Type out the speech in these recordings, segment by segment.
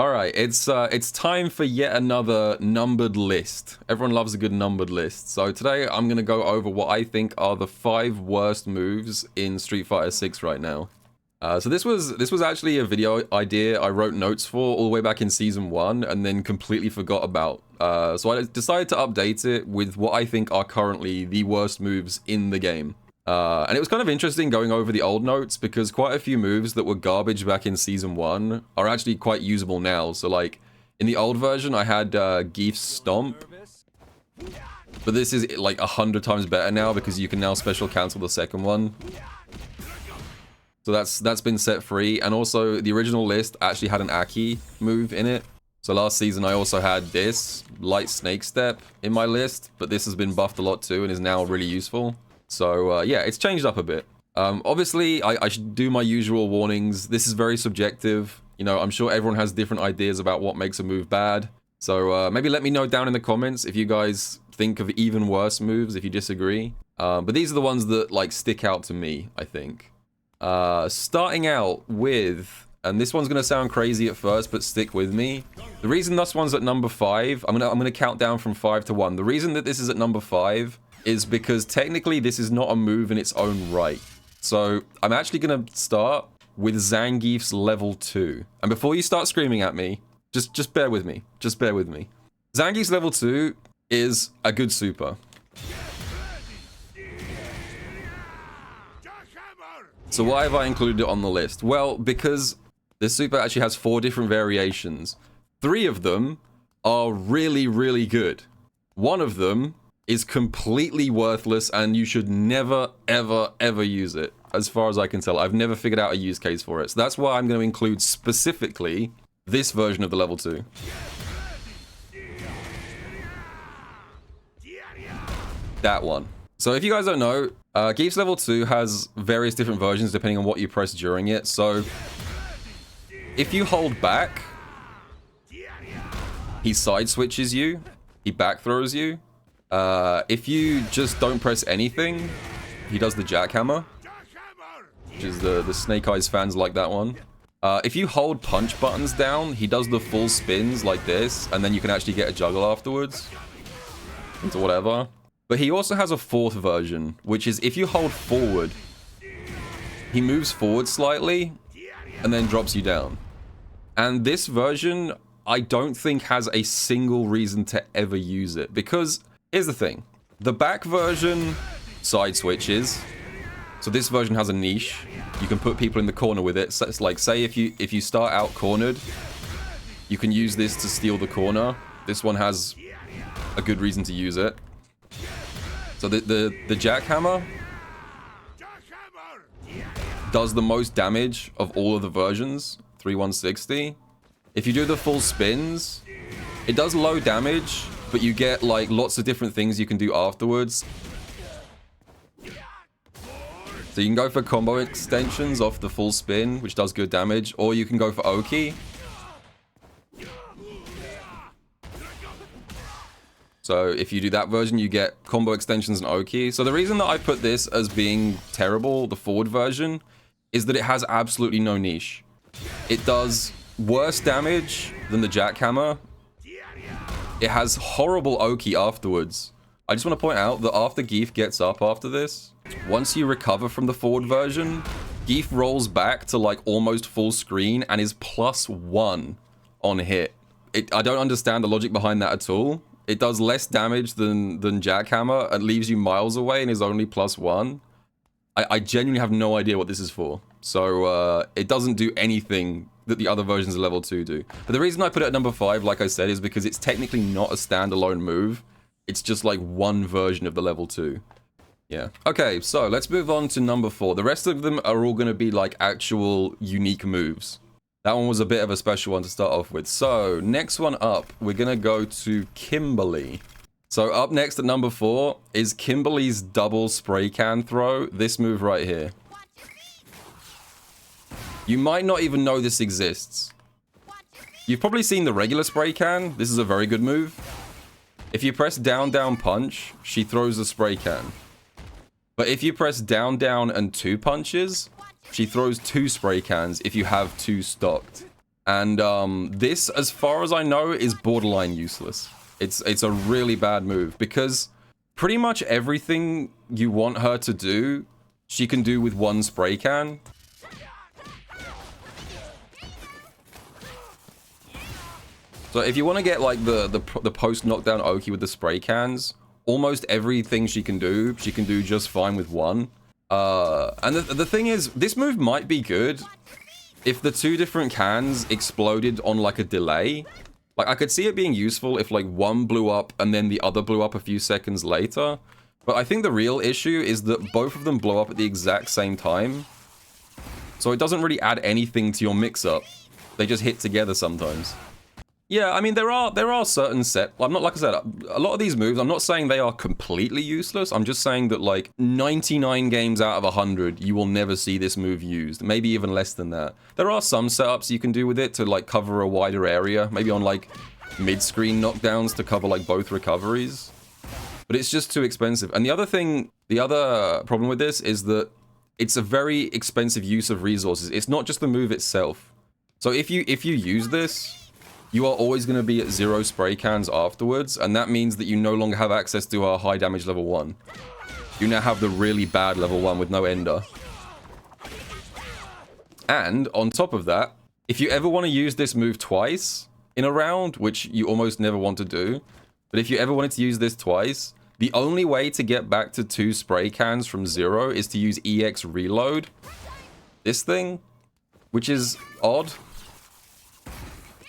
All right, it's time for yet another numbered list. Everyone loves a good numbered list. So today I'm gonna go over what I think are the 5 worst moves in Street Fighter 6 right now. So this was actually a video idea I wrote notes for all the way back in Season 1 and then completely forgot about. So I decided to update it with what I think are currently the worst moves in the game. And it was kind of interesting going over the old notes because quite a few moves that were garbage back in Season 1 are actually quite usable now. So like, in the old version I had Geef's Stomp, but this is like 100 times better now because you can now special cancel the second one. So that's been set free, and also the original list actually had an Aki move in it. So last season I also had this, Light Snake Step, in my list, but this has been buffed a lot too and is now really useful. So yeah, it's changed up a bit. Obviously, I should do my usual warnings. This is very subjective. You know, I'm sure everyone has different ideas about what makes a move bad. So maybe let me know down in the comments if you guys think of even worse moves, if you disagree. But these are the ones that like stick out to me, I think. Starting out with, and this one's gonna sound crazy at first, but stick with me. The reason this one's at number 5, I'm gonna count down from 5 to 1. The reason that this is at number 5 is because technically this is not a move in its own right. So I'm actually gonna start with Zangief's level 2. And before you start screaming at me, just bear with me. Just bear with me. Zangief's level 2 is a good super. So why have I included it on the list? Well, because this super actually has 4 different variations. 3 of them are really, really good. One of them is completely worthless and you should never, ever use it. As far as I can tell, I've never figured out a use case for it. So that's why I'm going to include specifically this version of the level 2. That one. So if you guys don't know, Geef's level 2 has various different versions depending on what you press during it. So if you hold back, he side switches you, he back throws you. If you just don't press anything, he does the jackhammer, which is the Snake Eyes fans like that one. If you hold punch buttons down, he does the full spins like this, and then you can actually get a juggle afterwards into whatever. But he also has a 4th version, which is if you hold forward, he moves forward slightly and then drops you down. And this version, I don't think has a single reason to ever use it, because here's the thing. The back version side switches. So this version has a niche. You can put people in the corner with it. So it's like, say if you start out cornered, you can use this to steal the corner. This one has a good reason to use it. So the jackhammer does the most damage of all of the versions, 3160. If you do the full spins, it does low damage, but you get like lots of different things you can do afterwards. So you can go for combo extensions off the full spin, which does good damage, or you can go for Oki. So if you do that version, you get combo extensions and Oki. So the reason that I put this as being terrible, the forward version, is that it has absolutely no niche. It does worse damage than the jackhammer. It has horrible Oki afterwards. I just want to point out that after Geef gets up after this, once you recover from the forward version, Geef rolls back to like almost full screen and is +1 on hit. I don't understand the logic behind that at all. It does less damage than jackhammer. It leaves you miles away and is only +1. I genuinely have no idea what this is for. So it doesn't do anything that the other versions of level 2 do. But the reason I put it at number 5, like I said, is because it's technically not a standalone move. It's just like one version of the level 2. Yeah. Okay, so let's move on to number 4. The rest of them are all going to be like actual unique moves. That one was a bit of a special one to start off with. So next one up, we're going to go to Kimberly. So up next at number 4 is Kimberly's double spray can throw. This move right here. You might not even know this exists. You've probably seen the regular spray can. This is a very good move. If you press down, down, punch, she throws the spray can. But if you press down, down, and 2 punches, she throws 2 spray cans if you have 2 stocked. And this, as far as I know, is borderline useless. It's a really bad move because pretty much everything you want her to do, she can do with one spray can. So if you want to get like the post knockdown Oki with the spray cans, almost everything she can do just fine with one. And the thing is, this move might be good if the two different cans exploded on like a delay. Like I could see it being useful if like one blew up and then the other blew up a few seconds later. But I think the real issue is that both of them blow up at the exact same time. So it doesn't really add anything to your mix-up. They just hit together sometimes. Yeah, I mean, there are certain I'm not, like I said, a lot of these moves, I'm not saying they are completely useless. I'm just saying that, like, 99 games out of 100, you will never see this move used. Maybe even less than that. There are some setups you can do with it to, like, cover a wider area. Maybe on, like, mid-screen knockdowns to cover, like, both recoveries. But it's just too expensive. And the other problem with this is that it's a very expensive use of resources. It's not just the move itself. So if you use this, you are always going to be at 0 spray cans afterwards, and that means that you no longer have access to our high damage level 1. You now have the really bad level 1 with no ender. And on top of that, if you ever want to use this move twice in a round, which you almost never want to do, but if you ever wanted to use this twice, the only way to get back to 2 spray cans from 0 is to use EX reload. This thing, which is odd.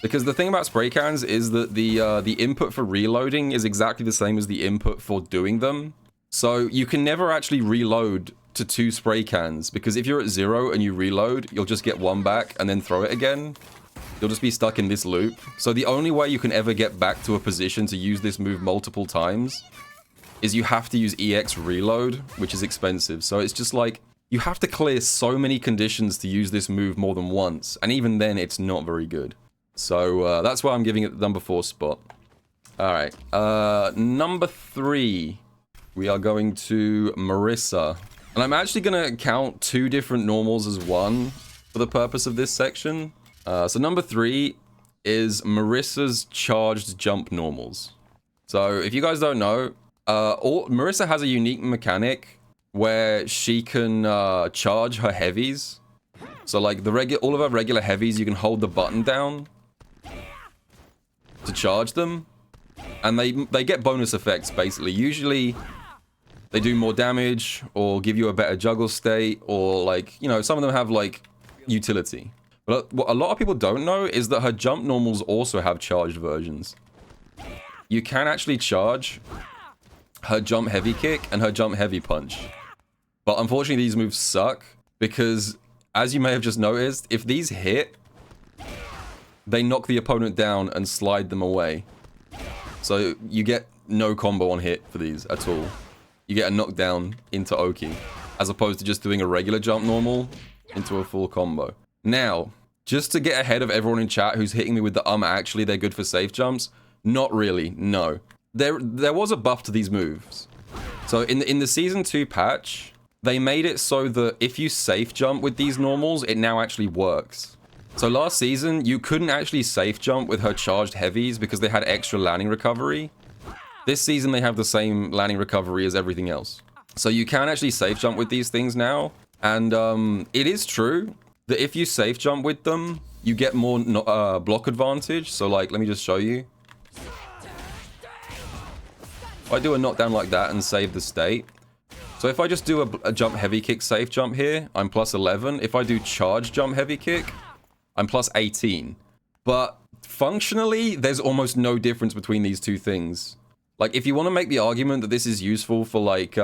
Because the thing about spray cans is that the input for reloading is exactly the same as the input for doing them. So you can never actually reload to 2 spray cans, because if you're at 0 and you reload, you'll just get 1 back and then throw it again. You'll just be stuck in this loop. So the only way you can ever get back to a position to use this move multiple times is you have to use EX reload, which is expensive. So it's just like, you have to clear so many conditions to use this move more than once, and even then it's not very good. So that's why I'm giving it the number 4 spot. Alright, number 3, we are going to Marissa. And I'm actually going to count 2 different normals as one for the purpose of this section. So number 3 is Marissa's charged jump normals. So if you guys don't know, Marissa has a unique mechanic where she can charge her heavies. So like all of her regular heavies, you can hold the button down to charge them, and they get bonus effects basically. Usually they do more damage or give you a better juggle state, or like, you know, some of them have like utility. But what a lot of people don't know is that her jump normals also have charged versions. You can actually charge her jump heavy kick and her jump heavy punch. But unfortunately these moves suck because, as you may have just noticed, if these hit, they knock the opponent down and slide them away. So you get no combo on hit for these at all. You get a knockdown into Oki, as opposed to just doing a regular jump normal into a full combo. Now, just to get ahead of everyone in chat who's hitting me with the actually they're good for safe jumps, not really, no. There was a buff to these moves. So in the Season 2 patch, they made it so that if you safe jump with these normals, it now actually works. So last season, you couldn't actually safe jump with her charged heavies because they had extra landing recovery. This season, they have the same landing recovery as everything else. So you can actually safe jump with these things now. And it is true that if you safe jump with them, you get more block advantage. So like, let me just show you. If I do a knockdown like that and save the state. So if I just do a jump heavy kick safe jump here, I'm plus 11. If I do charge jump heavy kick, I'm plus 18. But functionally, there's almost no difference between these two things. Like, if you want to make the argument that this is useful for like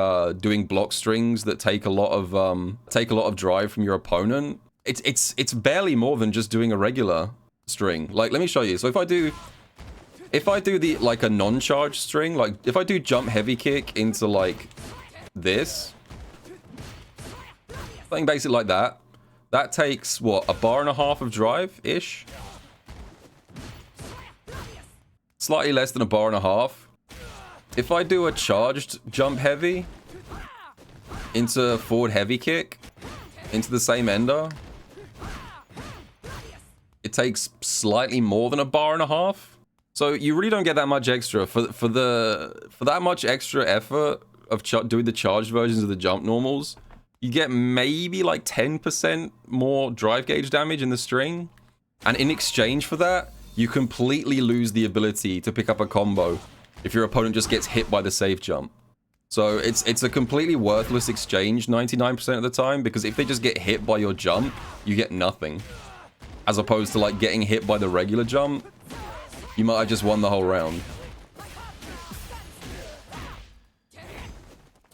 doing block strings that take a lot of drive from your opponent, it's barely more than just doing a regular string. Like, let me show you. So if I do the like a non-charge string, like if I do jump heavy kick into like this, something basic like that. That takes, what, a bar and a half of drive-ish? Slightly less than a bar and a half. If I do a charged jump heavy into forward heavy kick, into the same ender, it takes slightly more than a bar and a half. So you really don't get that much extra for that much extra effort of doing the charged versions of the jump normals. You get maybe like 10% more drive gauge damage in the string, and in exchange for that, you completely lose the ability to pick up a combo if your opponent just gets hit by the safe jump. So it's a completely worthless exchange 99% of the time, because if they just get hit by your jump, you get nothing. As opposed to like getting hit by the regular jump, you might have just won the whole round.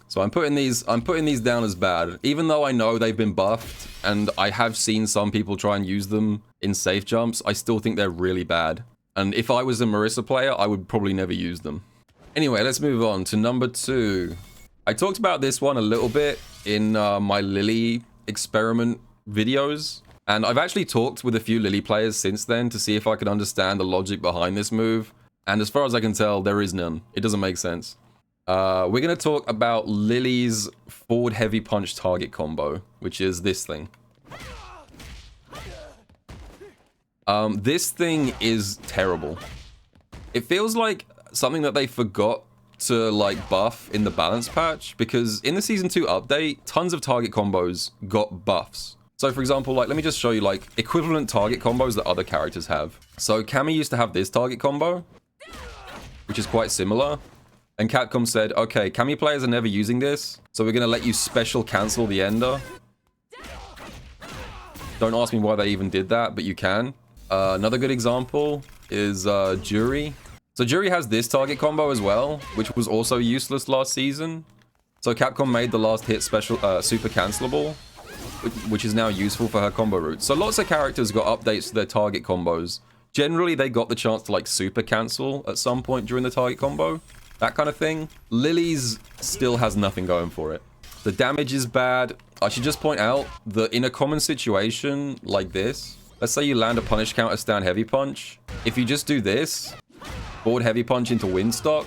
So I'm putting these down as bad, even though I know they've been buffed and I have seen some people try and use them in safe jumps. I still think they're really bad. And if I was a Marissa player, I would probably never use them. Anyway, let's move on to number 2. I talked about this one a little bit in my Lily experiment videos. And I've actually talked with a few Lily players since then to see if I could understand the logic behind this move. And as far as I can tell, there is none. It doesn't make sense. We're going to talk about Lily's forward heavy punch target combo, which is this thing. This thing is terrible. It feels like something that they forgot to like buff in the balance patch, because in the season 2 update, tons of target combos got buffs. So for example, like, let me just show you like equivalent target combos that other characters have. So Cammy used to have this target combo, which is quite similar. And Capcom said, okay, Cammy players are never using this, so we're gonna let you special cancel the ender. Don't ask me why they even did that, but you can. Another good example is Jury. So Jury has this target combo as well, which was also useless last season. So Capcom made the last hit special super cancelable, which is now useful for her combo route. So lots of characters got updates to their target combos. Generally, they got the chance to like super cancel at some point during the target combo. That kind of thing. Lily's still has nothing going for it. The damage is bad. I should just point out that in a common situation like this, let's say you land a punish counter stand heavy punch. If you just do this, forward heavy punch into wind stock,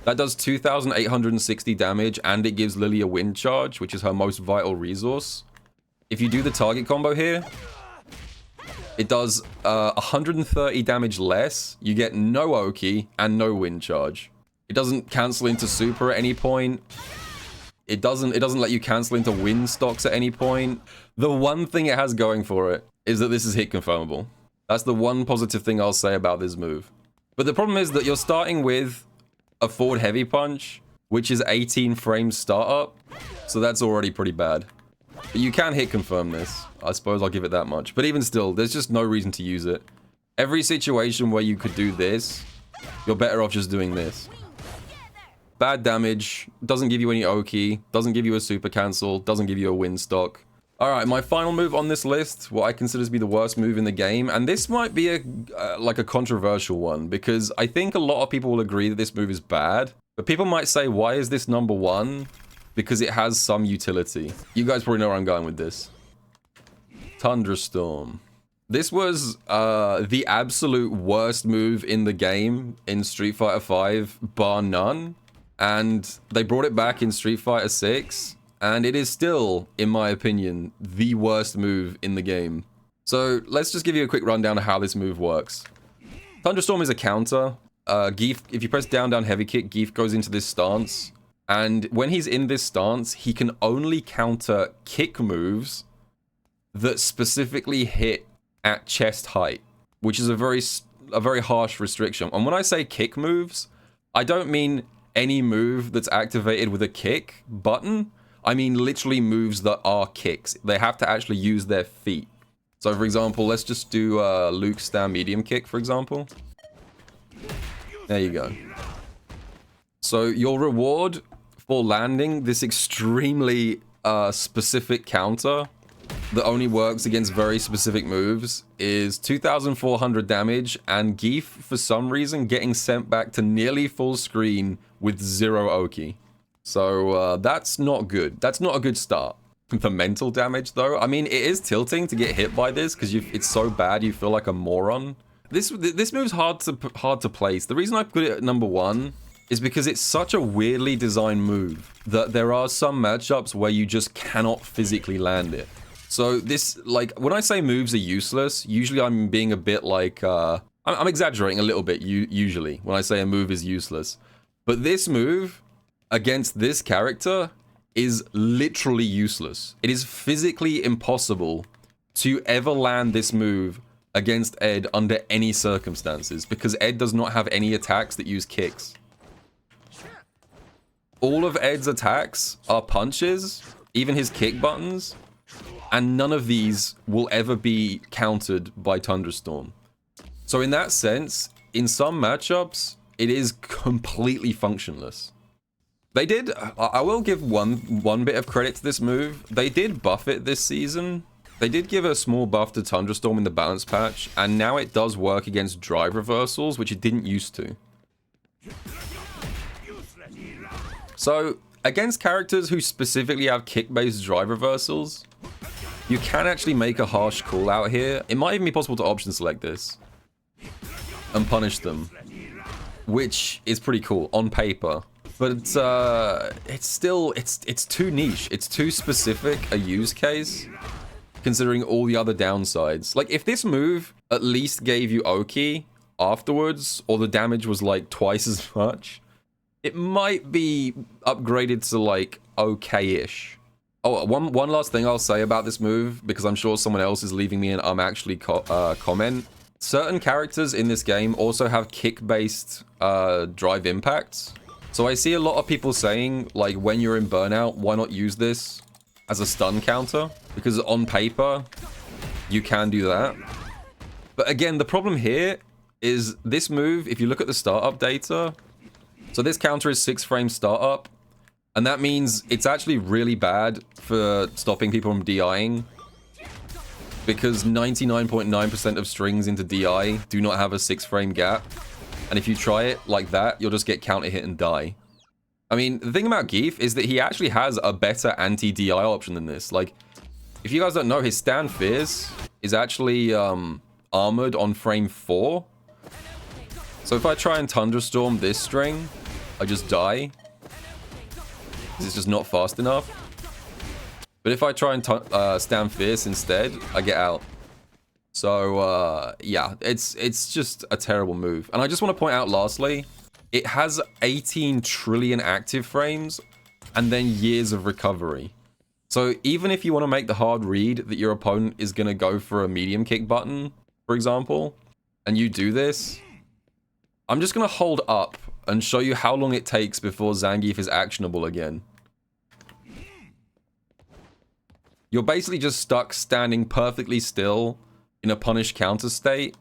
that does 2,860 damage and it gives Lily a wind charge, which is her most vital resource. If you do the target combo here, it does 130 damage less. You get no Oki and no wind charge. It doesn't cancel into super at any point. It doesn't let you cancel into wind stocks at any point. The one thing it has going for it is that this is hit confirmable. That's the one positive thing I'll say about this move. But the problem is that you're starting with a forward heavy punch, which is 18 frames startup. So that's already pretty bad. But you can hit confirm this. I suppose I'll give it that much. But even still, there's just no reason to use it. Every situation where you could do this, you're better off just doing this. Bad damage, doesn't give you any Oki, doesn't give you a super cancel, doesn't give you a wind stock. Alright, my final move on this list, what I consider to be the worst move in the game, and this might be like a controversial one, because I think a lot of people will agree that this move is bad, but people might say, why is this number 1? Because it has some utility. You guys probably know where I'm going with this. Thunderstorm. This was the absolute worst move in the game in Street Fighter V, bar none. And they brought it back in Street Fighter 6, and it is still, in my opinion, the worst move in the game. So let's just give you a quick rundown of how this move works. Thunderstorm is a counter. Geef, if you press down heavy kick, Geef goes into this stance. And when he's in this stance, he can only counter kick moves that specifically hit at chest height, which is a very harsh restriction. And when I say kick moves, I don't mean any move that's activated with a kick button. I mean literally moves that are kicks. They have to actually use their feet. So for example, let's just do Luke's stand medium kick, for example. There you go. So your reward for landing this extremely specific counter that only works against very specific moves is 2,400 damage, and Geef, for some reason, getting sent back to nearly full screen with 0 Oki. So that's not good. That's not a good start. The mental damage, though, I mean, it is tilting to get hit by this because it's so bad you feel like a moron. This move's hard to place. The reason I put it at number 1 is because it's such a weirdly designed move that there are some matchups where you just cannot physically land it. So this, like, when I say moves are useless, usually I'm being a bit like, I'm exaggerating a little bit usually when I say a move is useless. But this move against this character is literally useless. It is physically impossible to ever land this move against Ed under any circumstances because Ed does not have any attacks that use kicks. All of Ed's attacks are punches, even his kick buttons, and none of these will ever be countered by Thunderstorm. So in that sense, in some matchups, it is completely functionless. They did, I will give one bit of credit to this move. They did buff it this season. They did give a small buff to Thunderstorm in the balance patch, and now it does work against drive reversals, which it didn't used to. So, against characters who specifically have kick-based drive reversals, you can actually make a harsh call out here. It might even be possible to option select this and punish them, which is pretty cool on paper. But it's still, it's too niche. It's too specific a use case, considering all the other downsides. Like, if this move at least gave you Oki afterwards, or the damage was like twice as much, it might be upgraded to like okay-ish. Oh, one last thing I'll say about this move, because I'm sure someone else is leaving me an actually comment. Certain characters in this game also have kick-based drive impacts. So I see a lot of people saying, like, when you're in burnout, why not use this as a stun counter? Because on paper, you can do that. But again, the problem here is this move, if you look at the startup data, so this counter is 6 frames startup, and that means it's actually really bad for stopping people from DIing, because 99.9% of strings into DI do not have a 6 frame gap. And if you try it like that, you'll just get counter hit and die. I mean, the thing about Geef is that he actually has a better anti-DI option than this. Like, if you guys don't know, his Stand Fierce is actually armored on frame 4. So if I try and Thunderstorm this string, I just die. It's just not fast enough. But if I try and Stand Fierce instead, I get out. So, yeah, it's just a terrible move. And I just want to point out, lastly, it has 18 trillion active frames and then years of recovery. So even if you want to make the hard read that your opponent is going to go for a medium kick button, for example, and you do this, I'm just going to hold up and show you how long it takes before Zangief is actionable again. You're basically just stuck standing perfectly still in a punish counter state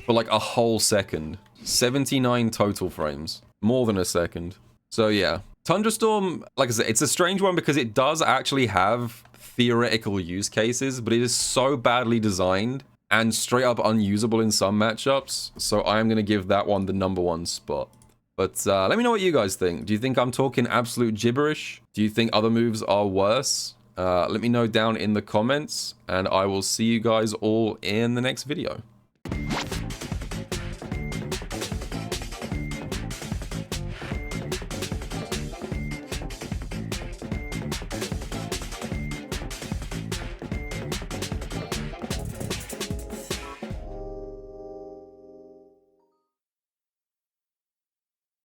for like a whole second. 79 total frames. More than a second. So yeah. Thunderstorm, like I said, it's a strange one because it does actually have theoretical use cases, but it is so badly designed and straight up unusable in some matchups. So I am going to give that one the #1 spot. But let me know what you guys think. Do you think I'm talking absolute gibberish? Do you think other moves are worse? Let me know down in the comments, and I will see you guys all in the next video.